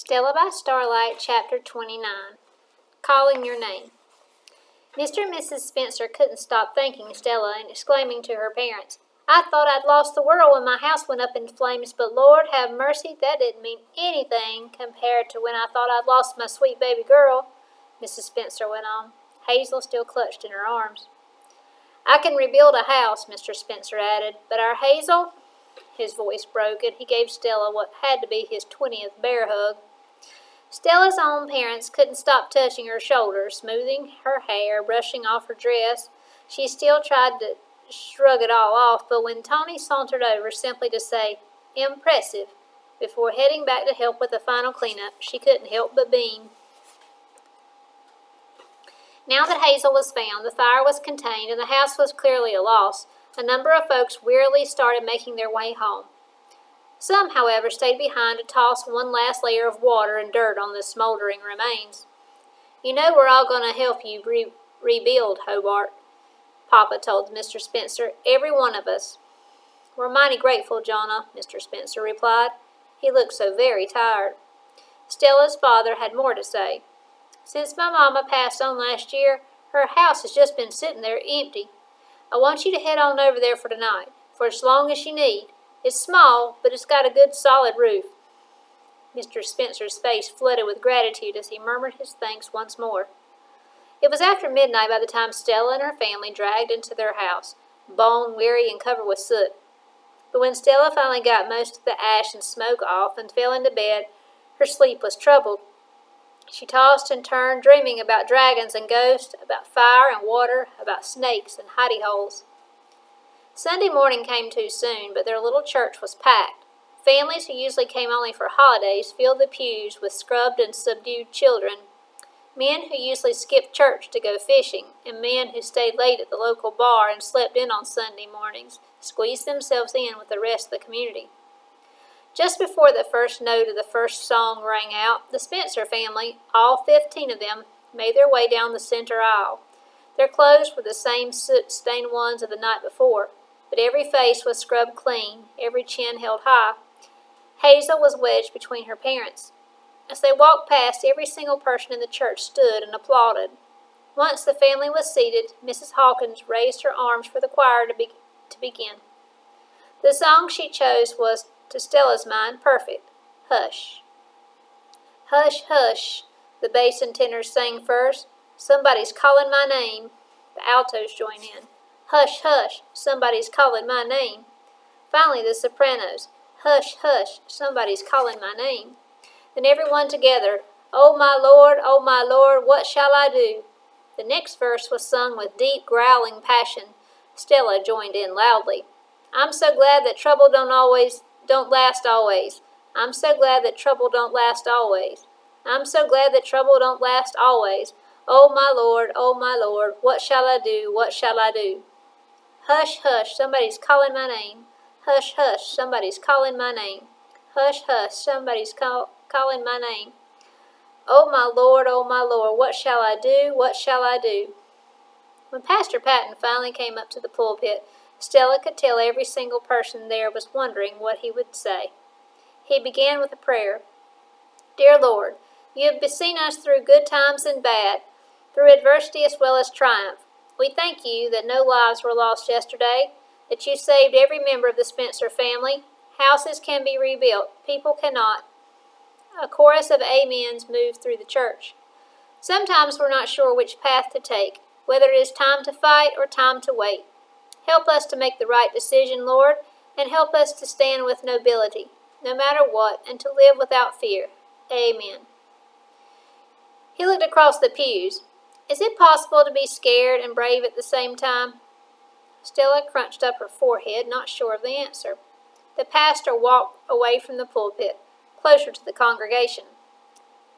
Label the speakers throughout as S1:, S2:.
S1: Stella by Starlight, Chapter 29. Calling Your Name. Mr. and Mrs. Spencer couldn't stop thanking Stella and exclaiming to her parents, "I thought I'd lost the world when my house went up in flames, but Lord have mercy, that didn't mean anything compared to when I thought I'd lost my sweet baby girl," Mrs. Spencer went on. Hazel still clutched in her arms. "I can rebuild a house," Mr. Spencer added, "but our Hazel—" His voice broke, and he gave Stella what had to be his 20th bear hug. Stella's own parents couldn't stop touching her shoulder, smoothing her hair, brushing off her dress. She still tried to shrug it all off, but when Tony sauntered over simply to say, "Impressive," before heading back to help with the final cleanup, she couldn't help but beam. Now that Hazel was found, the fire was contained, and the house was clearly a loss, a number of folks wearily started making their way home. Some, however, stayed behind to toss one last layer of water and dirt on the smoldering remains. "You know we're all going to help you rebuild, Hobart," Papa told Mr. Spencer. "Every one of us." "We're mighty grateful, Jonna," Mr. Spencer replied. He looked so very tired. Stella's father had more to say. "Since my mama passed on last year, her house has just been sitting there empty. I want you to head on over there for tonight, for as long as you need. It's small, but it's got a good solid roof." Mr. Spencer's face flooded with gratitude as he murmured his thanks once more. It was after midnight by the time Stella and her family dragged into their house, bone-weary and covered with soot. But when Stella finally got most of the ash and smoke off and fell into bed, her sleep was troubled. She tossed and turned, dreaming about dragons and ghosts, about fire and water, about snakes and hidey holes. Sunday morning came too soon, but their little church was packed. Families who usually came only for holidays filled the pews with scrubbed and subdued children. Men who usually skipped church to go fishing, and men who stayed late at the local bar and slept in on Sunday mornings, squeezed themselves in with the rest of the community. Just before the first note of the first song rang out, the Spencer family, all 15 of them, made their way down the center aisle. Their clothes were the same soot-stained ones of the night before, but every face was scrubbed clean, every chin held high. Hazel was wedged between her parents. As they walked past, every single person in the church stood and applauded. Once the family was seated, Mrs. Hawkins raised her arms for the choir to begin. The song she chose was, to Stella's mind, perfect. "Hush." "Hush, hush," the bass and tenors sang first. "Somebody's calling my name." The altos joined in. "Hush, hush, somebody's calling my name." Finally, the sopranos. "Hush, hush, somebody's calling my name." Then everyone together. Oh my Lord, what shall I do?" The next verse was sung with deep, growling passion. Stella joined in loudly. "I'm so glad that trouble don't last always. I'm so glad that trouble don't last always. I'm so glad that trouble don't last always. Oh my Lord, what shall I do, what shall I do?" "Hush, hush, somebody's calling my name. Hush, hush, somebody's calling my name. Hush, hush, somebody's calling my name. Oh my Lord, what shall I do, what shall I do?" When Pastor Patton finally came up to the pulpit, Stella could tell every single person there was wondering what he would say. He began with a prayer. "Dear Lord, you have seen us through good times and bad, through adversity as well as triumph. We thank you that no lives were lost yesterday, that you saved every member of the Spencer family. Houses can be rebuilt, people cannot." A chorus of amens moved through the church. "Sometimes we're not sure which path to take, whether it is time to fight or time to wait. Help us to make the right decision, Lord, and help us to stand with nobility, no matter what, and to live without fear. Amen." He looked across the pews. Is it possible to be scared and brave at the same time? Stella crunched up her forehead, not sure of the answer. The pastor walked away from the pulpit, closer to the congregation.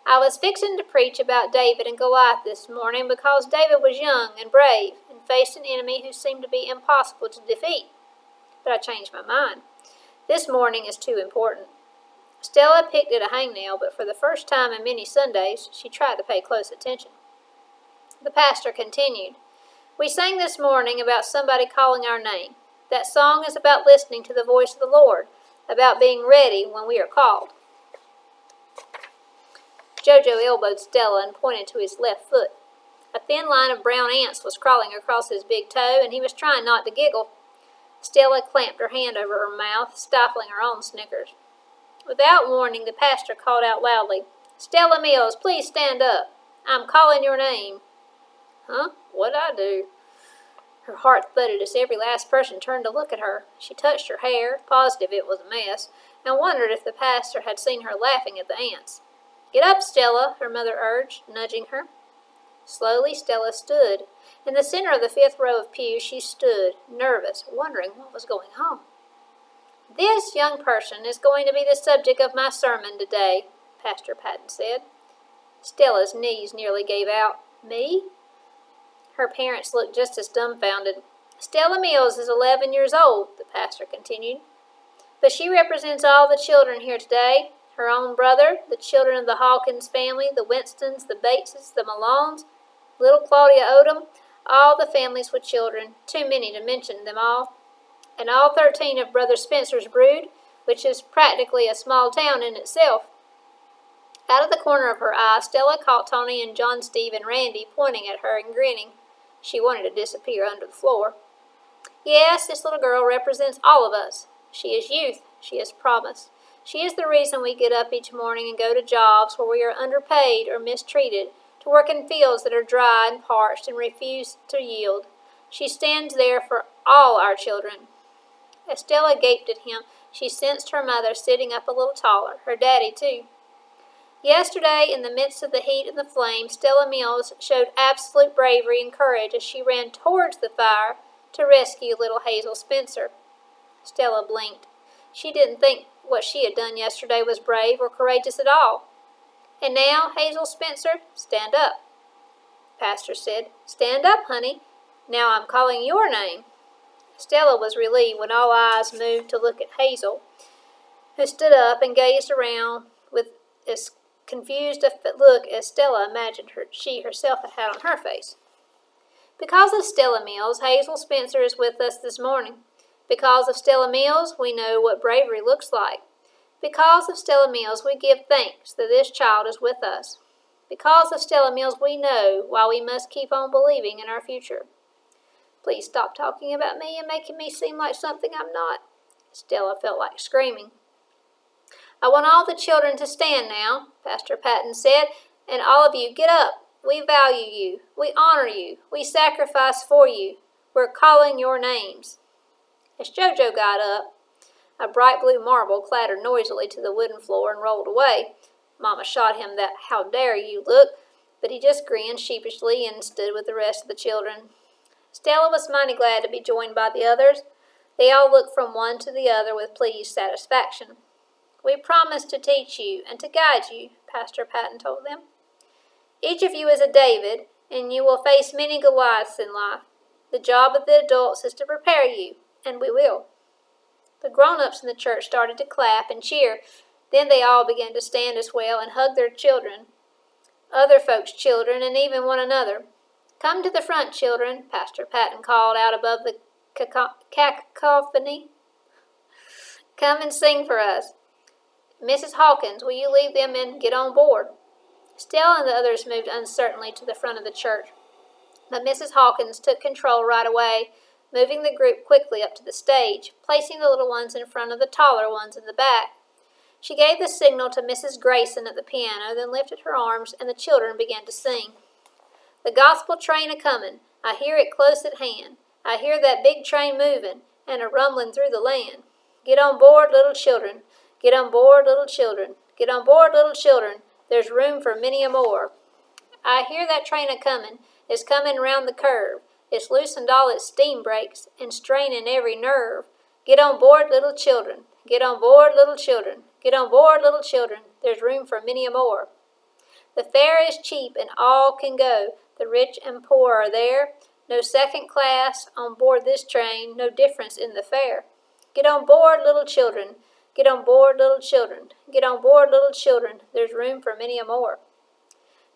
S1: "I was fixing to preach about David and Goliath this morning because David was young and brave and faced an enemy who seemed to be impossible to defeat. But I changed my mind. This morning is too important." Stella picked at a hangnail, but for the first time in many Sundays, she tried to pay close attention. The pastor continued, "We sang this morning about somebody calling our name. That song is about listening to the voice of the Lord, about being ready when we are called." Jojo elbowed Stella and pointed to his left foot. A thin line of brown ants was crawling across his big toe, and he was trying not to giggle. Stella clamped her hand over her mouth, stifling her own snickers. Without warning, the pastor called out loudly, "Stella Mills, please stand up. I'm calling your name." Huh? What'd I do? Her heart thudded as every last person turned to look at her. She touched her hair, positive it was a mess, and wondered if the pastor had seen her laughing at the ants. "Get up, Stella," her mother urged, nudging her. Slowly, Stella stood. In the center of the 5th row of pews, she stood, nervous, wondering what was going on. "This young person is going to be the subject of my sermon today," Pastor Patton said. Stella's knees nearly gave out. "Me?" Her parents looked just as dumbfounded. "Stella Mills is 11 years old," the pastor continued. "But she represents all the children here today. Her own brother, the children of the Hawkins family, the Winstons, the Bateses, the Malones, little Claudia Odom, all the families with children, too many to mention them all, and all 13 of Brother Spencer's brood, which is practically a small town in itself." Out of the corner of her eye, Stella caught Tony and John Steve and Randy pointing at her and grinning. She wanted to disappear under the floor. "Yes, this little girl represents all of us. She is youth. She is promise. She is the reason we get up each morning and go to jobs where we are underpaid or mistreated, to work in fields that are dry and parched and refuse to yield. She stands there for all our children." As Stella gaped at him, she sensed her mother sitting up a little taller, her daddy too. Yesterday, in the midst of the heat and the flame, Stella Mills showed absolute bravery and courage as she ran towards the fire to rescue little Hazel Spencer. Stella blinked. She didn't think what she had done yesterday was brave or courageous at all. "And now, Hazel Spencer, stand up." The pastor said, "Stand up, honey. Now I'm calling your name." Stella was relieved when all eyes moved to look at Hazel, who stood up and gazed around with as confused a look as Stella imagined she herself had had on her face. "Because of Stella Mills, Hazel Spencer is with us this morning. Because of Stella Mills, we know what bravery looks like. Because of Stella Mills, we give thanks that this child is with us. Because of Stella Mills, we know why we must keep on believing in our future." "Please stop talking about me and making me seem like something I'm not." Stella felt like screaming. "I want all the children to stand now," Pastor Patton said, "and all of you get up. We value you. We honor you. We sacrifice for you. We're calling your names." As Jojo got up, a bright blue marble clattered noisily to the wooden floor and rolled away. Mama shot him that "how dare you" look, but he just grinned sheepishly and stood with the rest of the children. Stella was mighty glad to be joined by the others. They all looked from one to the other with pleased satisfaction. "We promise to teach you and to guide you," Pastor Patton told them. "Each of you is a David, and you will face many Goliaths in life. The job of the adults is to prepare you, and we will." The grown-ups in the church started to clap and cheer. Then they all began to stand as well and hug their children, other folks' children, and even one another. "Come to the front, children," Pastor Patton called out above the cacophony. "Come and sing for us. Mrs. Hawkins, will you leave them and get on board?" Stella and the others moved uncertainly to the front of the church, but Mrs. Hawkins took control right away, moving the group quickly up to the stage, placing the little ones in front of the taller ones in the back. She gave the signal to Mrs. Grayson at the piano, then lifted her arms, and the children began to sing. "The gospel train a-comin', I hear it close at hand. I hear that big train movin', and a-rumblin' through the land. Get on board, little children. Get on board, little children. Get on board, little children. There's room for many a more. I hear that train a-comin'. It's comin' round the curve. It's loosened all its steam brakes, and strainin' every nerve. Get on board, little children. Get on board, little children. Get on board, little children. There's room for many a more. The fare is cheap, and all can go. The rich and poor are there. No second class on board this train, no difference in the fare. Get on board, little children. Get on board, little children. Get on board, little children. There's room for many a more."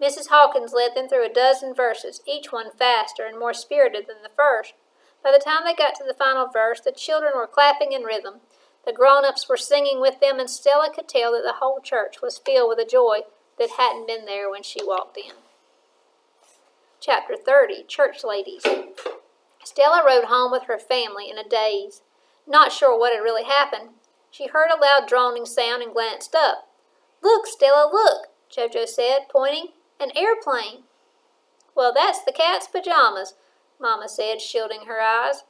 S1: Mrs. Hawkins led them through a dozen verses, each one faster and more spirited than the first. By the time they got to the final verse, the children were clapping in rhythm. The grown-ups were singing with them, and Stella could tell that the whole church was filled with a joy that hadn't been there when she walked in. Chapter 30, Church Ladies. Stella rode home with her family in a daze, not sure what had really happened. She heard a loud droning sound and glanced up. "Look, Stella, look," Jojo said, pointing. "An airplane." "Well, that's the cat's pajamas," Mama said, shielding her eyes.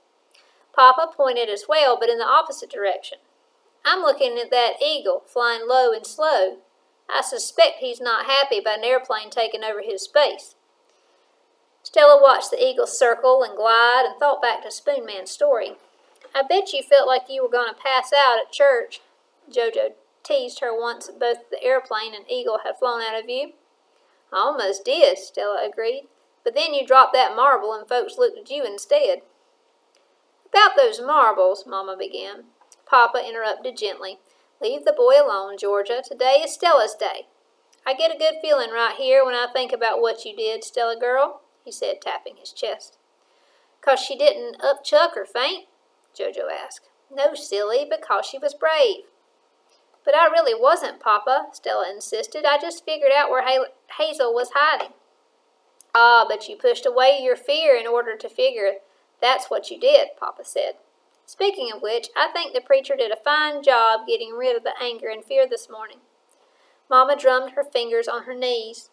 S1: Papa pointed as well, but in the opposite direction. "I'm looking at that eagle, flying low and slow. I suspect he's not happy about an airplane taking over his space." Stella watched the eagle circle and glide and thought back to Spoonman's story. "I bet you felt like you were going to pass out at church," Jojo teased her once both the airplane and eagle had flown out of view. "I almost did," Stella agreed. "But then you dropped that marble and folks looked at you instead." "About those marbles," Mama began. Papa interrupted gently. "Leave the boy alone, Georgia. Today is Stella's day." "I get a good feeling right here when I think about what you did, Stella girl," he said, tapping his chest. "'Cause she didn't upchuck or faint?" Jojo asked. "No, silly, because she was brave." "But I really wasn't, Papa," Stella insisted. "I just figured out where Hazel was hiding." "Ah, but you pushed away your fear in order to figure that's what you did," Papa said. "Speaking of which, I think the preacher did a fine job getting rid of the anger and fear this morning." Mama drummed her fingers on her knees.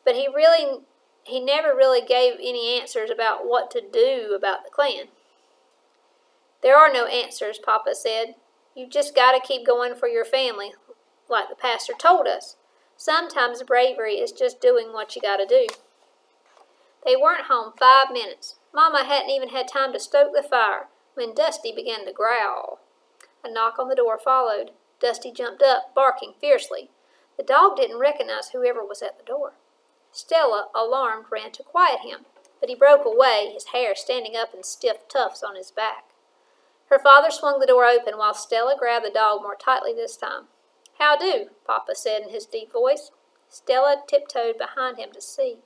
S1: "But he never really gave any answers about what to do about the Klan." "There are no answers," Papa said. "You've just got to keep going for your family, like the pastor told us. Sometimes bravery is just doing what you got to do." They weren't home 5 minutes. Mama hadn't even had time to stoke the fire when Dusty began to growl. A knock on the door followed. Dusty jumped up, barking fiercely. The dog didn't recognize whoever was at the door. Stella, alarmed, ran to quiet him, but he broke away, his hair standing up in stiff tufts on his back. Her father swung the door open while Stella grabbed the dog more tightly this time. "How do?" Papa said in his deep voice. Stella tiptoed behind him to see.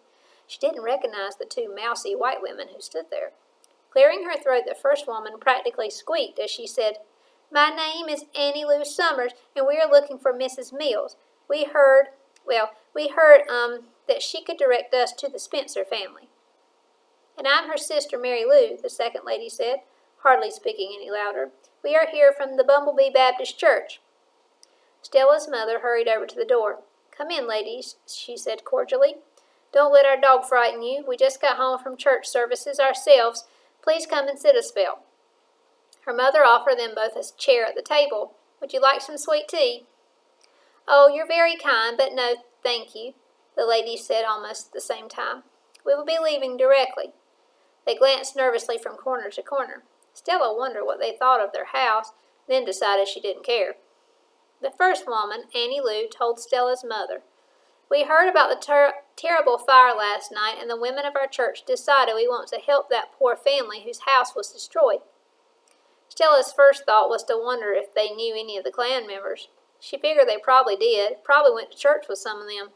S1: She didn't recognize the 2 mousy white women who stood there. Clearing her throat, the first woman practically squeaked as she said, "My name is Annie Lou Summers, and we are looking for Mrs. Mills. We heard that she could direct us to the Spencer family." "And I'm her sister, Mary Lou," the second lady said, hardly speaking any louder. "We are here from the Bumblebee Baptist Church." Stella's mother hurried over to the door. "Come in, ladies," she said cordially. "Don't let our dog frighten you. We just got home from church services ourselves. Please come and sit a spell." Her mother offered them both a chair at the table. "Would you like some sweet tea?" "Oh, you're very kind, but no, thank you," the ladies said almost at the same time. "We will be leaving directly." They glanced nervously from corner to corner. Stella wondered what they thought of their house, then decided she didn't care. The first woman, Annie Lou, told Stella's mother, "We heard about the terrible fire last night, and the women of our church decided we want to help that poor family whose house was destroyed." Stella's first thought was to wonder if they knew any of the Klan members. She figured they probably did, probably went to church with some of them.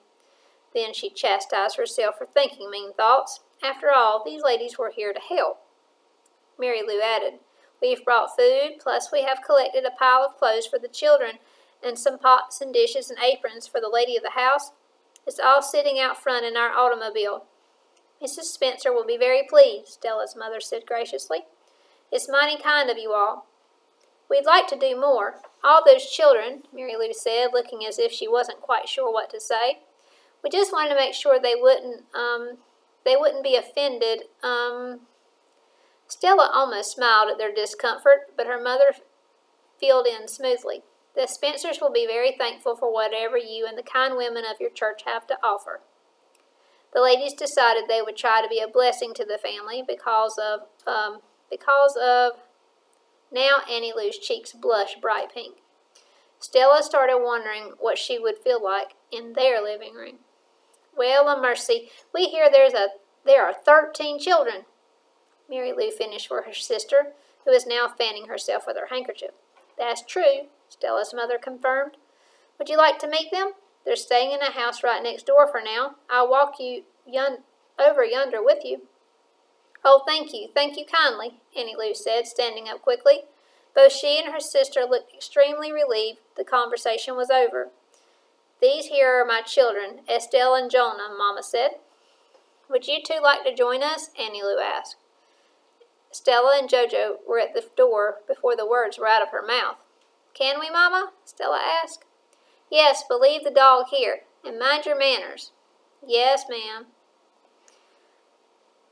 S1: Then she chastised herself for thinking mean thoughts. After all, these ladies were here to help. Mary Lou added, "We've brought food, plus we have collected a pile of clothes for the children and some pots and dishes and aprons for the lady of the house. It's all sitting out front in our automobile." "Mrs. Spencer will be very pleased," Stella's mother said graciously. "It's mighty kind of you all." "We'd like to do more. All those children," Mary Lou said, looking as if she wasn't quite sure what to say. "We just wanted to make sure they wouldn't be offended, Stella almost smiled at their discomfort, but her mother filled in smoothly. "The Spencers will be very thankful for whatever you and the kind women of your church have to offer." The ladies decided they would try to be a blessing to the family because of now Annie Lou's cheeks blushed bright pink. Stella started wondering what she would feel like in their living room. "Well, a mercy, we hear there are 13 children." Mary Lou finished for her sister, who was now fanning herself with her handkerchief. "That's true," Stella's mother confirmed. "Would you like to meet them? They're staying in a house right next door for now. I'll walk you over yonder with you." "Oh, thank you kindly," Annie Lou said, standing up quickly. Both she and her sister looked extremely relieved the conversation was over. These here are my children, Estelle and Jonah, Mama said. Would you two like to join us? Annie Lou asked. Stella and Jojo were at the door before the words were out of her mouth. Can we, Mama? Stella asked. Yes, but leave the dog here, and mind your manners. Yes, ma'am.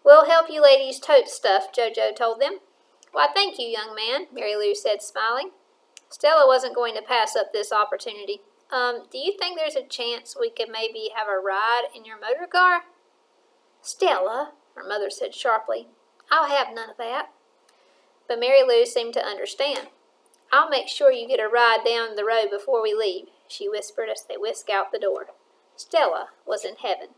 S1: We'll help you ladies tote stuff, Jojo told them. Why, thank you, young man, Mary Lou said, smiling. Stella wasn't going to pass up this opportunity. Do you think there's a chance we could maybe have a ride in your motor car? Stella, her mother said sharply, I'll have none of that. But Mary Lou seemed to understand. I'll make sure you get a ride down the road before we leave, she whispered as they whisked out the door. Stella was in heaven.